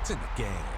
It's in the game.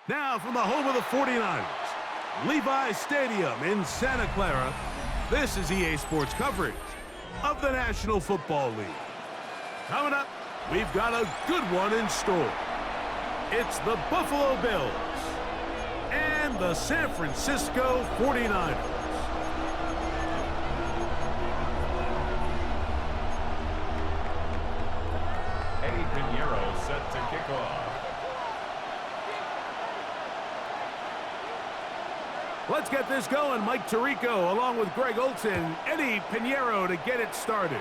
Now from the home of the 49ers, Levi's Stadium in Santa Clara, this is EA Sports coverage of the National Football League. Coming up, we've got a good one in store. It's the Buffalo Bills and the San Francisco 49ers. Eddie Pinheiro set to kick off. Let's get this going. Mike Tirico along with Greg Olson, Eddie Pinheiro to get it started.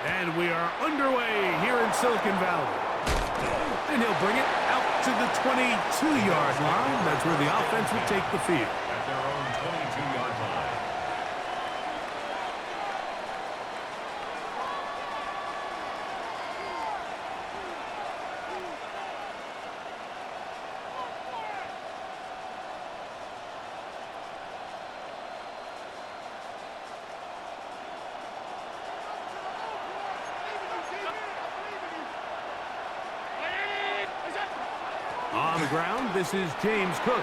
And we are underway here in Silicon Valley. And he'll bring it out to the 22-yard line. That's where the offense will take the field. At their own 22-yard line. On the ground, this is James Cook.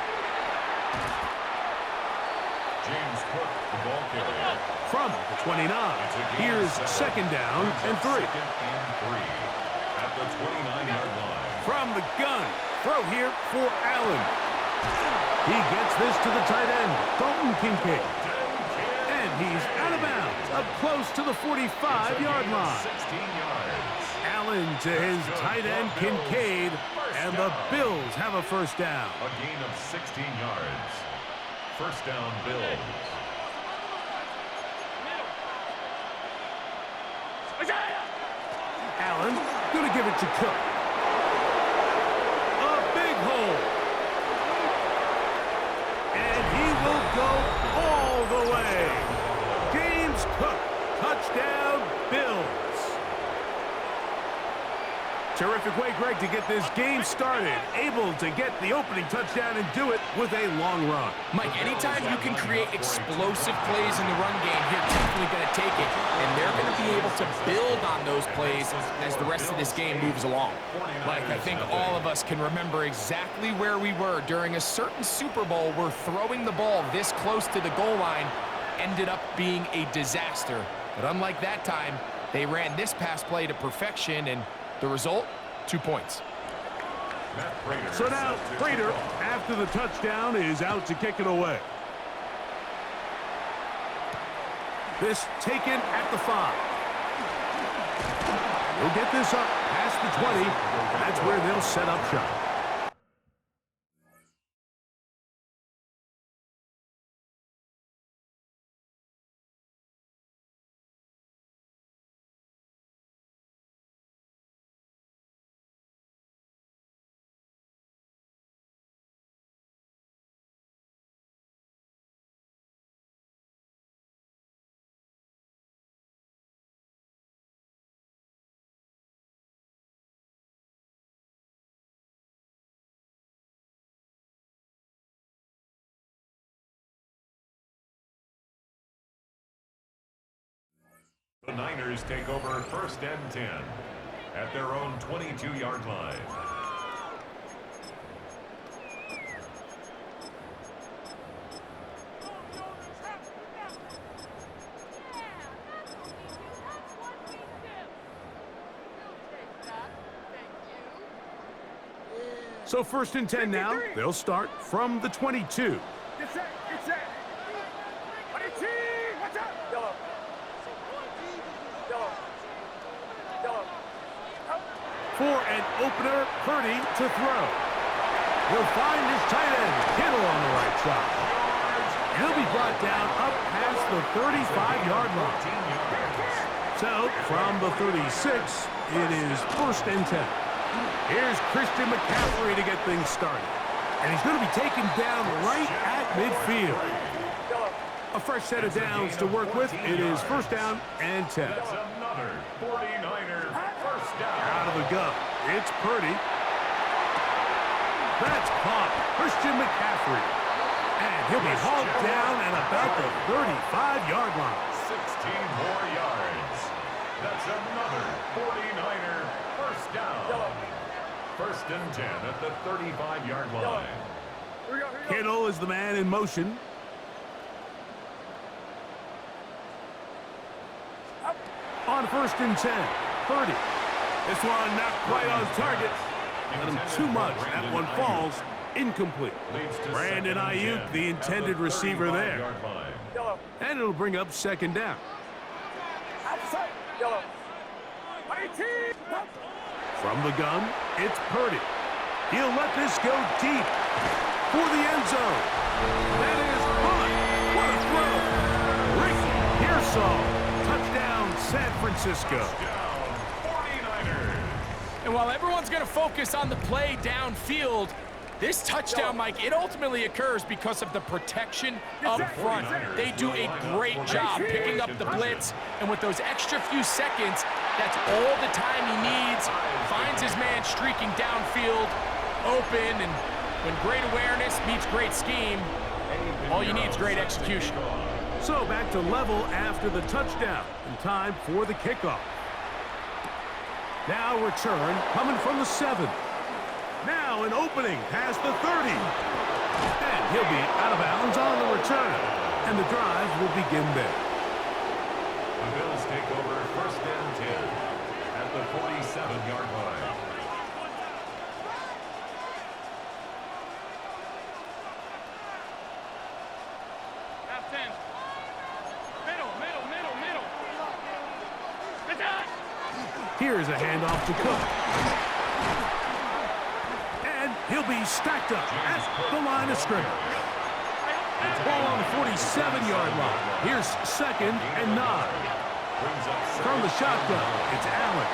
James Cook, the ball carrier. From the 29, here's second down and 3. Second and 3 at the 29-yard line. From the gun, throw here for Allen. He gets this to the tight end, Dalton Kincaid. And he's out of bounds, up close to the 45-yard line. 16 yards. Allen to his tight end, Kincaid, and the Bills have a first down. A gain of 16 yards. First down, Bills. Allen going to give it to Cook. A big hole. And he will go all the way. James Cook, touchdown, Bills. Terrific way, Greg, to get this game started. Able to get the opening touchdown and do it with a long run. Mike, anytime you can create explosive plays in the run game, you're definitely going to take it. And they're going to be able to build on those plays as the rest of this game moves along. Like, I think all of us can remember exactly where we were during a certain Super Bowl where throwing the ball this close to the goal line ended up being a disaster. But unlike that time, they ran this pass play to perfection, and the result, 2 points. So now, Prater, after the touchdown, is out to kick it away. This taken at the 5. We'll get this up past the 20. That's where they'll set up shop. The Niners take over first and 10 at their own 22-yard line. So first and 10 now. They'll start from the 22. For an opener, Purdy to throw. He'll find his tight end, Kittle, on the right side. He'll be brought down up past the 35-yard line. So, from the 36, it is first and 10. Here's Christian McCaffrey to get things started. And he's going to be taken down right at midfield. A fresh set of downs to work with. It is first down and 10. That's another 49er first down. Out of the gun, it's Purdy. That's caught. Christian McCaffrey. And he'll be hauled down at about the 35-yard line. 16 more yards. That's another 49er first down. first and 10 at the 35-yard line. Kittle is the man in motion. On first and 10, Purdy. This one not quite on target. Let him too much. That one falls incomplete. Brandon Ayuk, the intended receiver there. And it'll bring up second down. From the gun, it's Purdy. He'll let this go deep for the end zone. That is caught. What a throw. Ricky Pearsall. Touchdown, San Francisco. And while everyone's going to focus on the play downfield, this touchdown, Mike, it ultimately occurs because of the protection up front. They do a great job picking up the blitz, and with those extra few seconds, that's all the time he needs. Finds his man streaking downfield, open, and when great awareness meets great scheme, all you need is great execution. So back to level after the touchdown, and time for the kickoff. Now return coming from the 7. Now an opening past the 30. And he'll be out of bounds on the return. And the drive will begin there. The Bills take over first and 10 at the 47-yard line. Here's a handoff to Cook. And he'll be stacked up at the line of scrimmage. Ball on the 47-yard line. Here's second and 9. From the shotgun, it's Allen.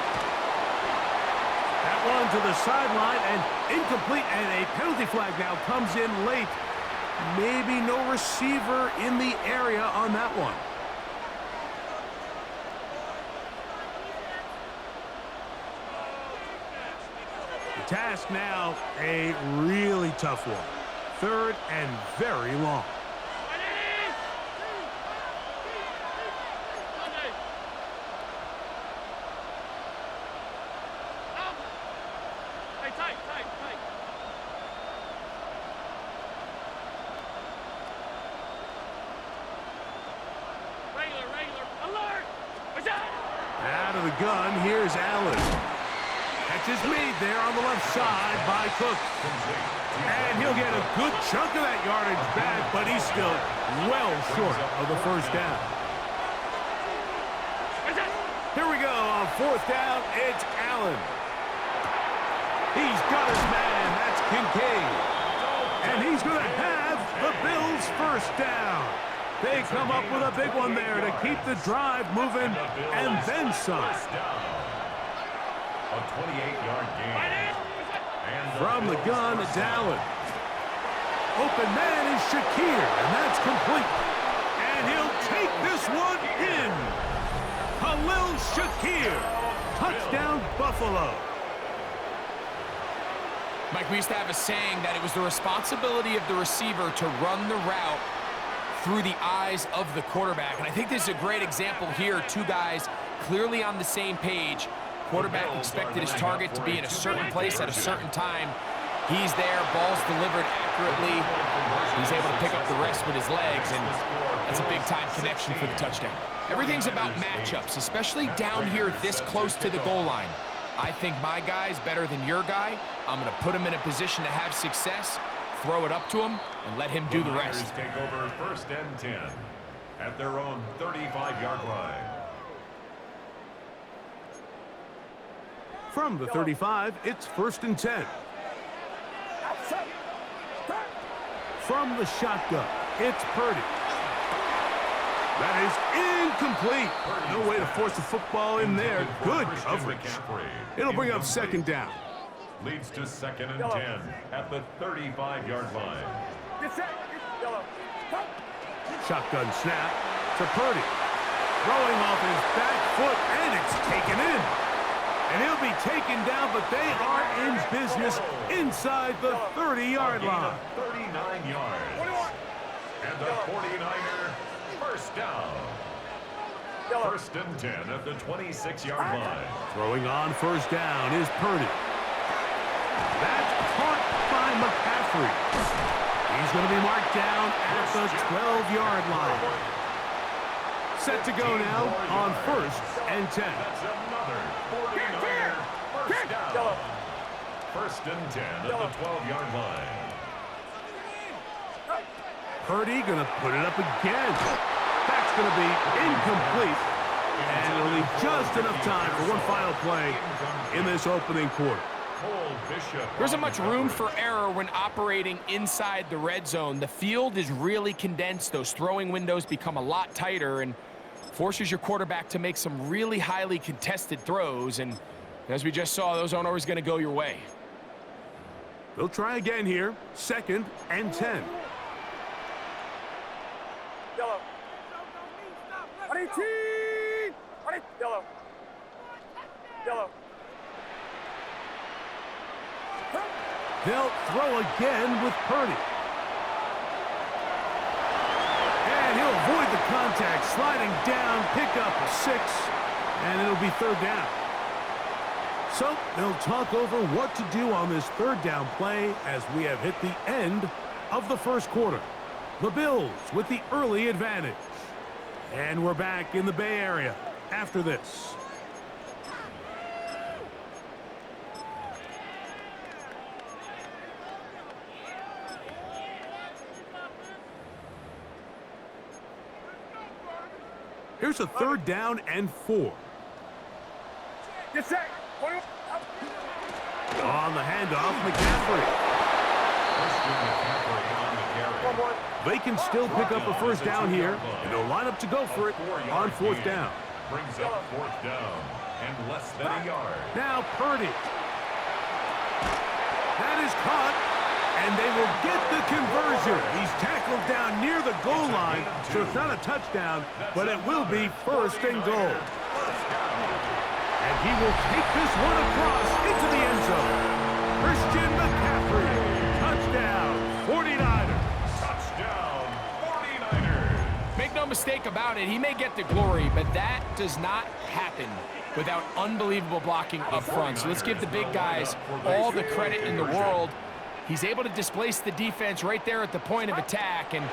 That one to the sideline and incomplete, and a penalty flag now comes in late. Maybe no receiver in the area on that one. The task now, a really tough one. Third and very long. Out of the gun, here's Allen. Catch is made there on the left side by Cook. And he'll get a good chunk of that yardage back, but he's still well short of the first down. Here we go on fourth down. It's Allen. He's got his man. That's Kincaid. And he's going to have the Bills' first down. They come up with a big one there to keep the drive moving, and then some. A 28-yard gain. From the gun, it's Allen. Open man is Shakir, and that's complete. And he'll take this one in. Khalil Shakir. Touchdown, Buffalo. Mike, we used to have a saying that it was the responsibility of the receiver to run the route through the eyes of the quarterback. And I think this is a great example here. Two guys clearly on the same page. Quarterback expected his target to be in a certain place at a certain time. He's there, ball's delivered accurately. He's able to pick up the rest with his legs, and that's a big-time connection for the touchdown. Everything's about matchups, especially down here this close to the goal line. I think my guy's better than your guy. I'm going to put him in a position to have success, throw it up to him, and let him do the rest. Take over first and 10 at their own 35-yard line. From the 35, it's first and 10. From the shotgun, it's Purdy. That is incomplete. No way to force the football in there. Good coverage. It'll bring up second down. Leads to second and 10 at the 35-yard line. Shotgun snap to Purdy. Throwing off his back foot, and it's taken in. And he'll be taken down, but they are in business inside the 30-yard line. 39 yards. And the 49er first down. First and 10 at the 26-yard line. Throwing on first down is Purdy. That's caught by McCaffrey. He's going to be marked down at the 12-yard line. Set to go now on 1st and 10. That's another 49er first down. 1st and 10 at the 12-yard line. Purdy going to put it up again. That's going to be incomplete. And it'll leave just enough time for one final play in this opening quarter. There isn't much room for error when operating inside the red zone. The field is really condensed. Those throwing windows become a lot tighter and forces your quarterback to make some really highly contested throws. And as we just saw, those aren't always going to go your way. They'll try again here. 2nd and 10. Yellow. Yellow. Yellow. They'll throw again with Purdy. And he'll avoid the contact, sliding down, pick up a 6, and it'll be 3rd down. So they'll talk over what to do on this 3rd down play as we have hit the end of the 1st quarter. The Bills with the early advantage. And we're back in the Bay Area after this. Here's a 3rd down and 4. Yes, sir. On the handoff, McCaffrey. They can still pick up a 1st down here, and they'll line up to go for it on 4th down. Brings up 4th down and less than a yard. Now Purdy. That is caught, and they will get the conversion. He's tackled down near the goal line, so it's not a touchdown, but it will be 1st and goal. And he will take this one across into the end zone. Christian McCaffrey, touchdown, 49ers. Touchdown, 49ers. Make no mistake about it, he may get the glory, but that does not happen without unbelievable blocking up front. So let's give the big guys all the credit in the world. He's able to displace the defense right there at the point of attack, and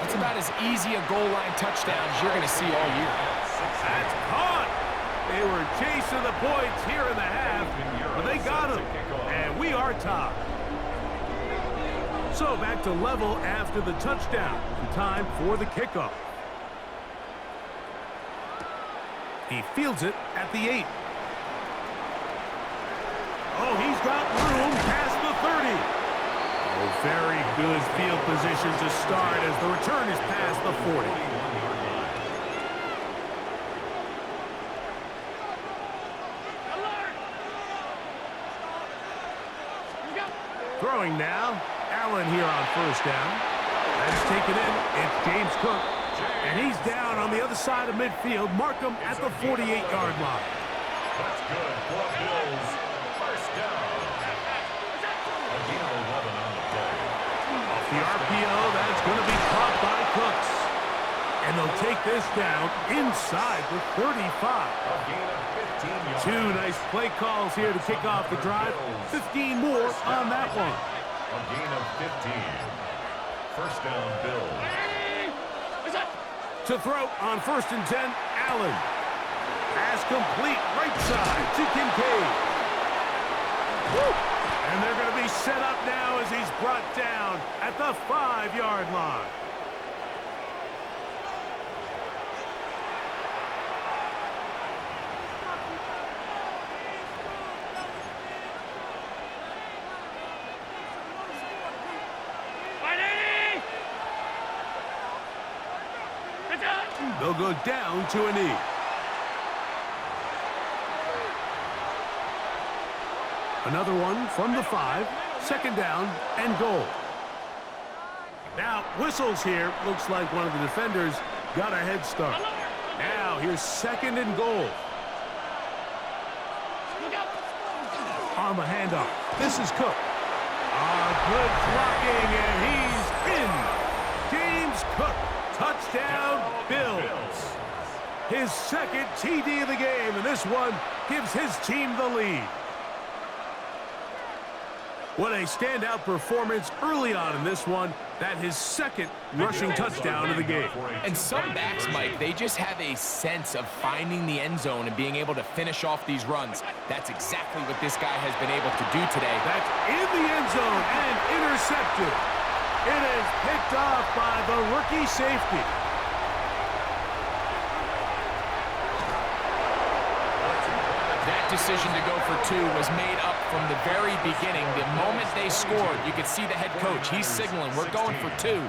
it's about as easy a goal line touchdown as you're going to see all year. That's caught. They were chasing the points here in the half, but they got him, and we are tied. So back to level after the touchdown, and time for the kickoff. He fields it at the 8. Oh, he's got room past the 30. Oh, very good field position to start as the return is past the 40. Throwing now. Allen here on 1st down. That's taken in. It's James Cook. And he's down on the other side of midfield. Mark him at the 48-yard line. That's good for Bills. 1st down. A gain of 11 on the play. Off the RPO, that's going to be caught by Cooks. And they'll take this down inside the 35. A gain of 15 yards. 2 nice play calls here to kick off the drive. 15 more on that one. A gain of 15. 1st down, Bills. To throw on 1st and 10, Allen. Pass complete, right side to Kincaid. Woo! And they're going to be set up now as he's brought down at the 5-yard line. They'll go down to a knee. Another one from the 5. 2nd down and goal. Now, whistles here. Looks like one of the defenders got a head start. Now, here's 2nd and goal. On the handoff. This is Cook. Good blocking, and he's in. James Cook. Touchdown, Bills. His 2nd TD of the game, and this one gives his team the lead. What a standout performance early on in this one. That his second rushing touchdown of the game. And some backs, Mike, they just have a sense of finding the end zone and being able to finish off these runs. That's exactly what this guy has been able to do today. That's in the end zone and intercepted. It is picked off by the rookie safety. That decision to go for two was made up from the very beginning. The moment they scored, you could see the head coach. He's signaling, we're going for two.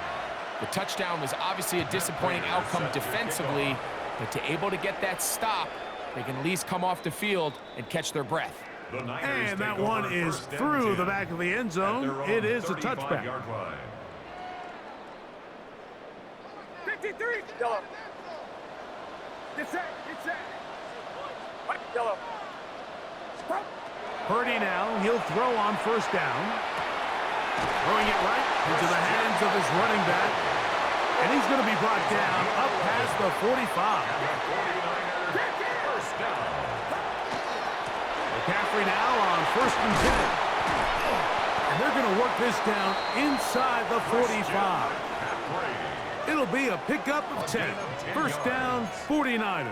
The touchdown was obviously a disappointing outcome defensively, but to able to get that stop, they can at least come off the field and catch their breath. And that one is through the back of the end zone. It is a touchback. 53. Yellow. Get set. Get set. White. Yellow. Purdy now, he'll throw on first down. Throwing it right into the hands of his running back. And he's going to be brought down up past the 45. McCaffrey now on first and 10. And they're going to work this down inside the 45. It'll be a pickup of 10. First down, 49ers.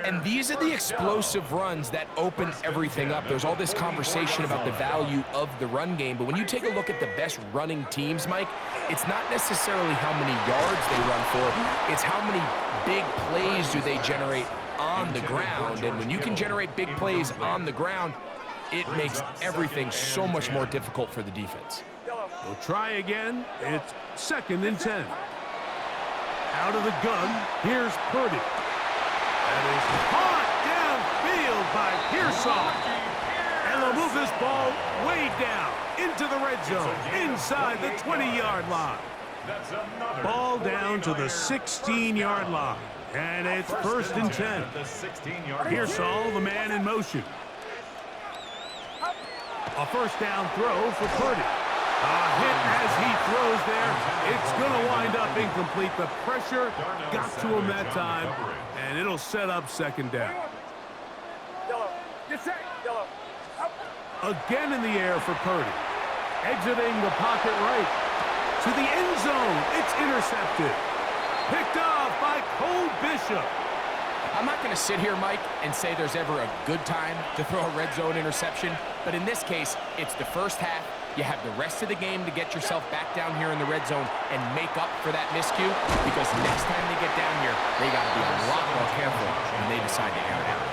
And these are the explosive runs that open everything up. There's all this conversation about the value of the run game, but when you take a look at the best running teams, Mike, it's not necessarily how many yards they run for, it's how many big plays do they generate on the ground. And when you can generate big plays on the ground, it makes everything so much more difficult for the defense. We'll try again. It's second and 10. Out of the gun, here's Purdy. That is caught downfield by Pearson. And they'll move this ball way down into the red zone, inside the 20-yard line. Ball down to the 16-yard line. And it's first and 10. Pearson, the man in motion. A first down throw for Purdy. A hit as he throws there. It's going to wind up incomplete. The pressure got to him that time, and it'll set up second down. Yellow. Get set. Yellow. Again in the air for Purdy. Exiting the pocket right. To the end zone. It's intercepted. Picked off by Cole Bishop. I'm not going to sit here, Mike, and say there's ever a good time to throw a red zone interception, but in this case, it's the first half. You have the rest of the game to get yourself back down here in the red zone and make up for that miscue, because next time they get down here, they got to be a lot more careful when they decide to air it out.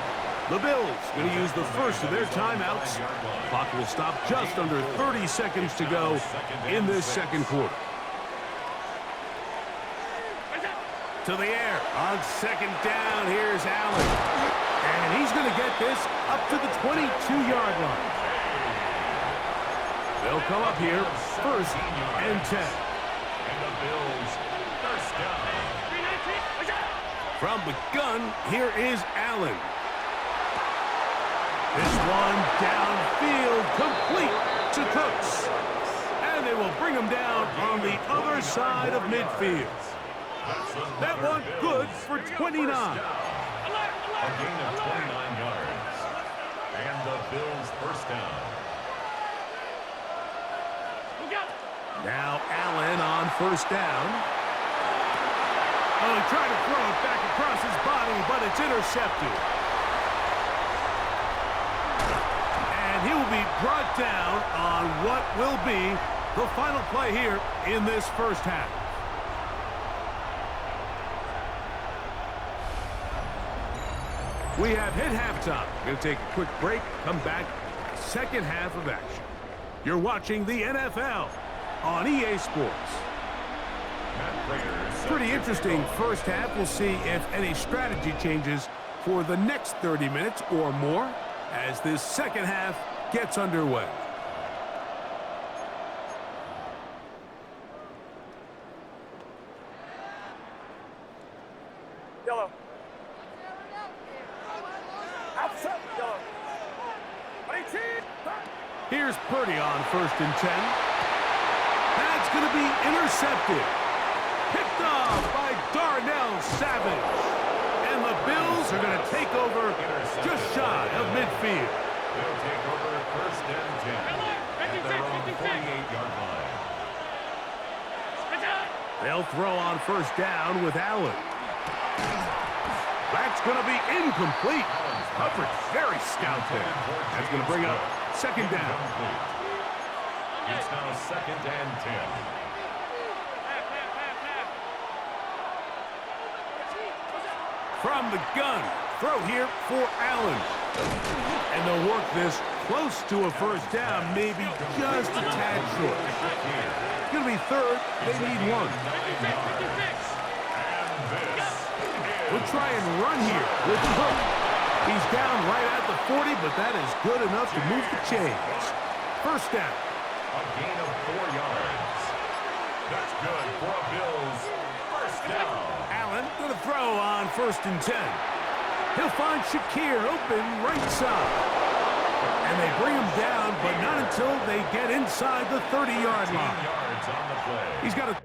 The Bills going to use the first of their timeouts. Clock will stop just under 30 seconds to go in this second quarter. To the air on second down. Here's Allen. And he's going to get this up to the 22-yard line. They'll come up here first and 10. From the gun, here is Allen. This one downfield, complete to Cooks. And they will bring him down on the other side of midfield. That one good for 29. A gain of 29 yards. And the Bills first down. Now Allen on first down. Oh, he tried to throw it back across his body, but it's intercepted. And he will be brought down on what will be the final play here in this first half. We have hit halftime. Going to take a quick break, come back, second half of action. You're watching the NFL on EA Sports. Pretty interesting first half. We'll see if any strategy changes for the next 30 minutes or more as this second half gets underway. Yellow. Outside. Yellow. 18. Here's Purdy on first and 10. That's going to be intercepted. Picked off by Darnell Savage. And the Bills are going to take over just shy of midfield. They'll take over first and 10 at their own 48-yard line. They'll throw on first down with Allen. That's going to be incomplete. Coverage very stout there. That's going to bring up second down. It's now second and 10. From the gun, throw here for Allen. And they'll work this close to a first down, maybe just a tad short. It's going to be third. They need one. We'll try and run here with Cook. He's down right at the 40, but that is good enough to move the chains. First down. A gain of 4 yards. That's good for a Bills first down. Allen going to throw on first and 10. He'll find Shakir open right side. And they bring him down, but not until they get inside the 30-yard line. Yards on the play. He's got a